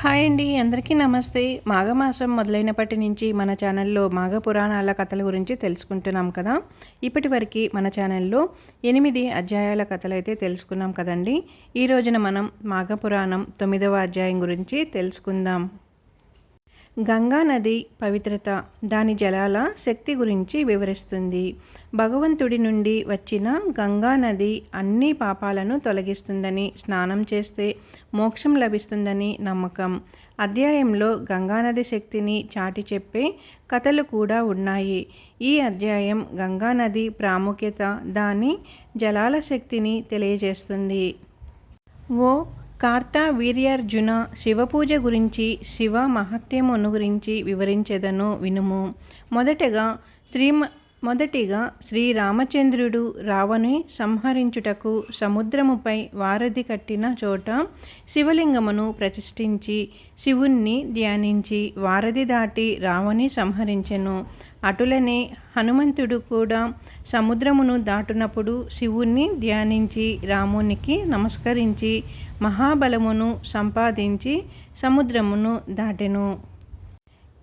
Hi అండి, అందరికీ నమస్తే. మాఘమాసం మొదలైనప్పటి నుంచి మన ఛానల్లో మాఘ పురాణాల కథల గురించి తెలుసుకుంటున్నాం కదా. ఇప్పటి వరకు మన ఛానల్లో 8 అధ్యాయాల కథలు అయితే తెలుసుకున్నాం కదండి. ఈ రోజున మనం మాఘ పురాణం 9వ అధ్యాయం గురించి తెలుసుకుందాం. గంగా నది పవిత్రత, దాని జలాల శక్తి గురించి వివరిస్తుంది. భగవంతుడి నుండి వచ్చిన గంగా నది అన్ని పాపాలను తొలగిస్తుందని, స్నానం చేస్తే మోక్షం లభిస్తుందని నమ్మకం. అధ్యాయంలో గంగానది శక్తిని చాటి చెప్పే కథలు కూడా ఉన్నాయి. ఈ అధ్యాయం గంగానది ప్రాముఖ్యత, దాని జలాల శక్తిని తెలియజేస్తుంది. ఓ కార్తవీర్యార్జున, శివపూజ గురించి, శివ మహత్యమును గురించి వివరించెదను వినుము. మొదటిగా శ్రీరామచంద్రుడు రావణుని సంహరించుటకు సముద్రముపై వారధి కట్టిన చోట శివలింగమును ప్రతిష్ఠించి శివుణ్ణి ధ్యానించి వారధి దాటి రావణుని సంహరించెను. అటులనే హనుమంతుడు కూడా సముద్రమును దాటునప్పుడు శివుణ్ణి ధ్యానించి రామునికి నమస్కరించి మహాబలమును సంపాదించి సముద్రమును దాటెను.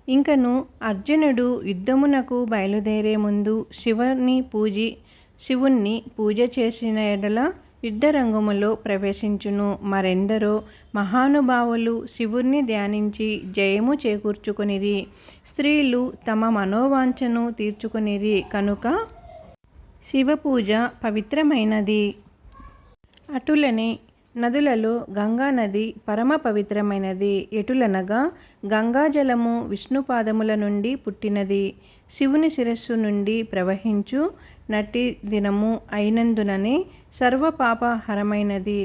ఇంకను అర్జునుడు యుద్ధమునకు బయలుదేరే ముందు శివుణ్ణి పూజ చేసిన ఎడల యుద్ధరంగములో ప్రవేశించును. మరెందరో మహానుభావులు శివుణ్ణి ధ్యానించి జయము చేకూర్చుకొనిరి. స్త్రీలు తమ మనోవాంఛను తీర్చుకొనిరి కనుక శివపూజ పవిత్రమైనది. అటులనే నదులలో గంగా నది పరమ పవిత్రమైనది. ఎటులనగా గంగాజలము విష్ణుపాదముల నుండి పుట్టినది, శివుని శిరస్సు నుండి ప్రవహించు నటి దినము అయినందుననే సర్వపాపహరమైనది.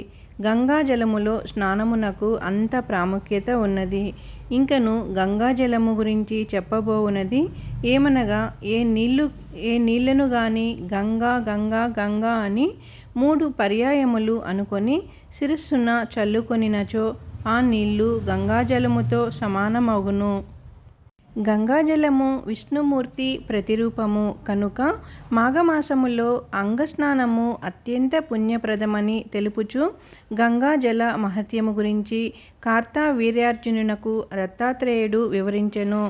గంగాజలములో స్నానమునకు అంత ప్రాముఖ్యత ఉన్నది. ఇంకను గంగాజలము గురించి చెప్పబోవునది ఏమనగా, ఏ నీళ్లను గాని గంగా గంగా గంగా అని 3 పర్యాయములు అనుకొని శిరస్సున చల్లుకొనినచో ఆ నీళ్లు గంగాజలముతో సమానమగును. గంగాజలము విష్ణుమూర్తి ప్రతిరూపము కనుక మాఘమాసములో అంగస్నానము అత్యంత పుణ్యప్రదమని తెలుపుచు గంగాజల మహత్యము గురించి కార్తవీర్యార్జునునకు దత్తాత్రేయుడు వివరించెను.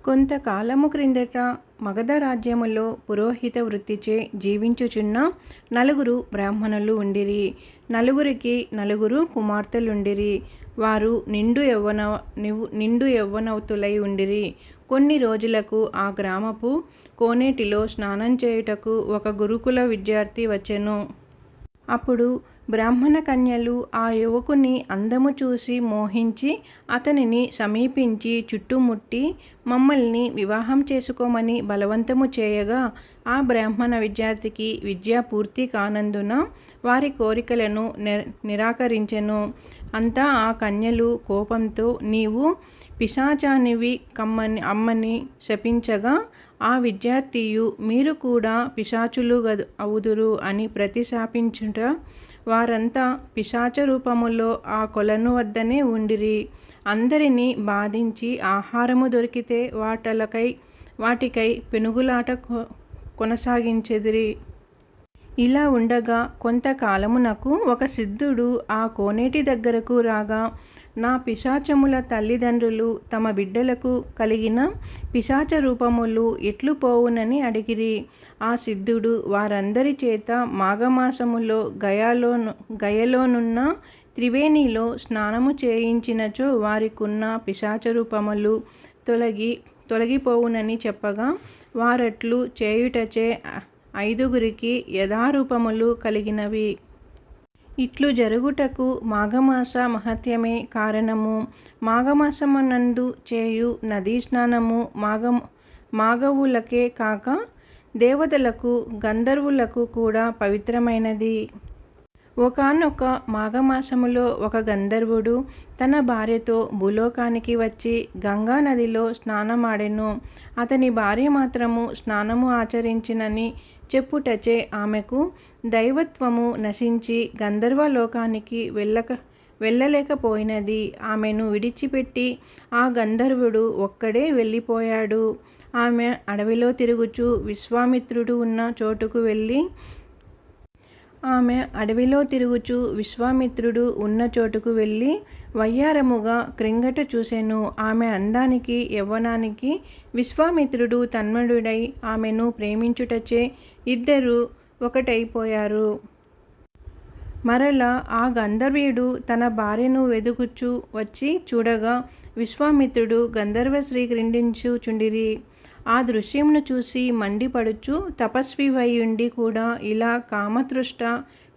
కొంతకాలము క్రిందట మగధ రాజ్యములో పురోహిత వృత్తిచే జీవించుచున్న 4 బ్రాహ్మణులు ఉండిరి. 4 కుమార్తెలుండిరి. వారు నిండు యవ్వనవతులై ఉండిరి. కొన్ని రోజులకు ఆ గ్రామపు కోనేటిలో స్నానం చేయుటకు ఒక గురుకుల విద్యార్థి వచ్చెను. అప్పుడు బ్రాహ్మణ కన్యలు ఆ యువకుని అందము చూసి మోహించి అతనిని సమీపించి చుట్టుముట్టి మమ్మల్ని వివాహం చేసుకోమని బలవంతము చేయగా, ఆ బ్రాహ్మణ విద్యార్థికి విద్య పూర్తి కానందున వారి కోరికలను నిరాకరించెను. అంతా ఆ కన్యలు కోపంతో నీవు పిశాచానివి అమ్మని శపించగా, ఆ విద్యార్థియు మీరు కూడా పిశాచులు అవుదురు అని ప్రతిశాపించుట, వారంతా పిశాచ రూపములో ఆ కొలను వద్దనే ఉండిరి. అందరినీ బాధించి ఆహారము దొరికితే వాటికై పెనుగులాట కొనసాగించెదిరి. ఇలా ఉండగా కొంతకాలమునకు ఒక సిద్ధుడు ఆ కోనేటి దగ్గరకు రాగా, నా పిశాచముల తల్లిదండ్రులు తమ బిడ్డలకు కలిగిన పిశాచ రూపములు ఎట్లు పోవునని అడిగిరి. ఆ సిద్ధుడు వారందరి చేత మాఘమాసములో గయలోనున్న త్రివేణిలో స్నానము చేయించినచో వారికున్న పిశాచ రూపములు తొలగిపోవునని చెప్పగా, వారట్లు చేయుటచే 5 యథారూపములు కలిగినవి. ఇట్లు జరుగుటకు మాఘమాస మహత్యమే కారణము. మాఘమాసమునందు చేయు నదీ స్నానము మాఘవులకే కాక దేవతలకు, గంధర్వులకు కూడా పవిత్రమైనది. ఒకానొక మాఘమాసములో ఒక గంధర్వుడు తన భార్యతో భూలోకానికి వచ్చి గంగా నదిలో స్నానమాడెను. అతని భార్య మాత్రము స్నానము ఆచరించినని చెప్పుటచే ఆమెకు దైవత్వము నశించి గంధర్వలోకానికి వెళ్ళలేకపోయినది. ఆమెను విడిచిపెట్టి ఆ గంధర్వుడు ఒక్కడే వెళ్ళిపోయాడు. ఆమె అడవిలో తిరుగుచూ విశ్వామిత్రుడు ఉన్న చోటుకు వెళ్ళి విశ్వామిత్రుడు ఉన్న చోటుకు వెళ్ళి వయ్యారముగా క్రింగట చూసెను. ఆమె అందానికి యవ్వనానికి విశ్వామిత్రుడు తన్మయుడై ఆమెను ప్రేమించుటచే ఇద్దరు ఒకటైపోయారు. మరలా ఆ గంధర్వుడు తన భార్యను వెదుకుచూ వచ్చి చూడగా విశ్వామిత్రుడు గంధర్వశ్రీ క్రీడించుచుండిరి. ఆ దృశ్యమును చూసి మండిపడుచు తపస్వివైయుండి కూడా ఇలా కామతృష్ట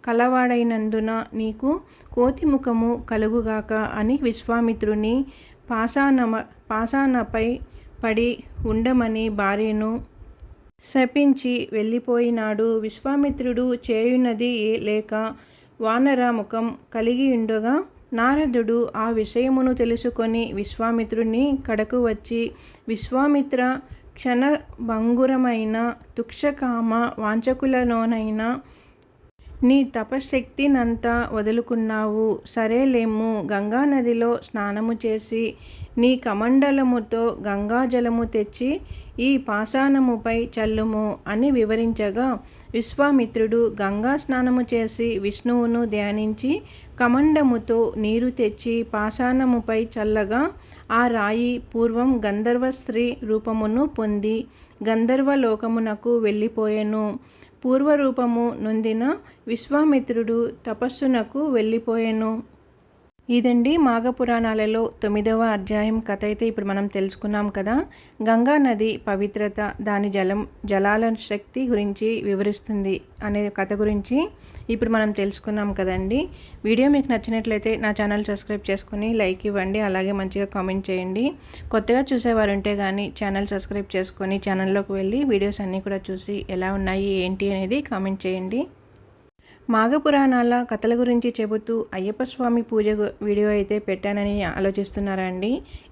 కలవాడైనందున నీకు కోతిముఖము కలుగుగాక అని విశ్వామిత్రుని పాసానపై పడి ఉండమని భార్యను శపించి వెళ్ళిపోయినాడు. విశ్వామిత్రుడు చేయునది లేక వానర ముఖం కలిగియుండగా నారదుడు ఆ విషయమును తెలుసుకొని విశ్వామిత్రుని కడకు వచ్చి, విశ్వామిత్ర, క్షణభంగురమైన తుక్షకామ వాంఛకులలోనైనా నీ తపశ్శక్తినంతా వదులుకున్నావు. సరేలేము, గంగానదిలో స్నానము చేసి నీ కమండలముతో గంగాజలము తెచ్చి ఈ పాషాణముపై చల్లుము అని వివరించగా విశ్వామిత్రుడు గంగా స్నానము చేసి విష్ణువును ధ్యానించి కమండముతో నీరు తెచ్చి పాషాణముపై చల్లగా ఆ రాయి పూర్వం గంధర్వ స్త్రీ రూపమును పొంది గంధర్వలోకమునకు వెళ్ళిపోయెను. పూర్వరూపము నొందిన విశ్వామిత్రుడు తపస్సునకు వెళ్ళిపోయెను. ఇదండి మాఘపురాణాలలో 9వ అధ్యాయం కథ అయితే ఇప్పుడు మనం తెలుసుకున్నాం కదా. గంగా నది పవిత్రత, దాని జలాల శక్తి గురించి వివరిస్తుంది అనే కథ గురించి ఇప్పుడు మనం తెలుసుకున్నాం కదండి. వీడియో మీకు నచ్చినట్లయితే నా ఛానల్ సబ్స్క్రైబ్ చేసుకుని లైక్ ఇవ్వండి, అలాగే మంచిగా కామెంట్ చేయండి. కొత్తగా చూసేవారు ఉంటే కానీ ఛానల్ సబ్స్క్రైబ్ చేసుకొని ఛానల్లోకి వెళ్ళి వీడియోస్ అన్నీ కూడా చూసి ఎలా ఉన్నాయి ఏంటి అనేది కామెంట్ చేయండి. మాఘపురాణాల కథల గురించి చెబుతూ అయ్యప్ప స్వామి పూజ వీడియో అయితే పెట్టానని ఆలోచిస్తున్నారండి.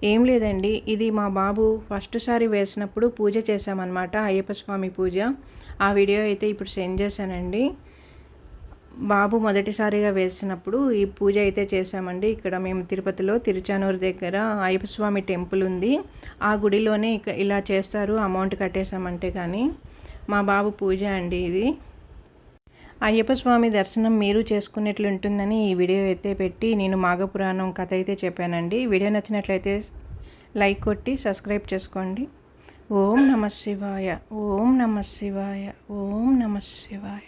ఏం లేదండి, ఇది మా బాబు ఫస్ట్ సారి వేసినప్పుడు పూజ చేశామన్నమాట, అయ్యప్ప స్వామి పూజ. ఆ వీడియో అయితే ఇప్పుడు సెండ్ చేశానండి. బాబు మొదటిసారిగా వేసినప్పుడు ఈ పూజ అయితే చేశామండి. ఇక్కడ మేము తిరుపతిలో తిరుచానూరు దగ్గర అయ్యప్ప స్వామి టెంపుల్ ఉంది, ఆ గుడిలోనే ఇలా చేస్తారు. అమౌంట్ కట్టేశామంటే కానీ మా బాబు పూజ అండి ఇది. అయ్యప్ప స్వామి దర్శనం మీరు చేసుకునేట్లుంటుందని ఈ వీడియో అయితే పెట్టి నేను మాఘపురాణం కథ అయితే చెప్పానండి. వీడియో నచ్చినట్లయితే లైక్ కొట్టి సబ్స్క్రైబ్ చేసుకోండి. ఓం నమః శివాయ, ఓం నమః శివాయ, ఓం నమః శివాయ.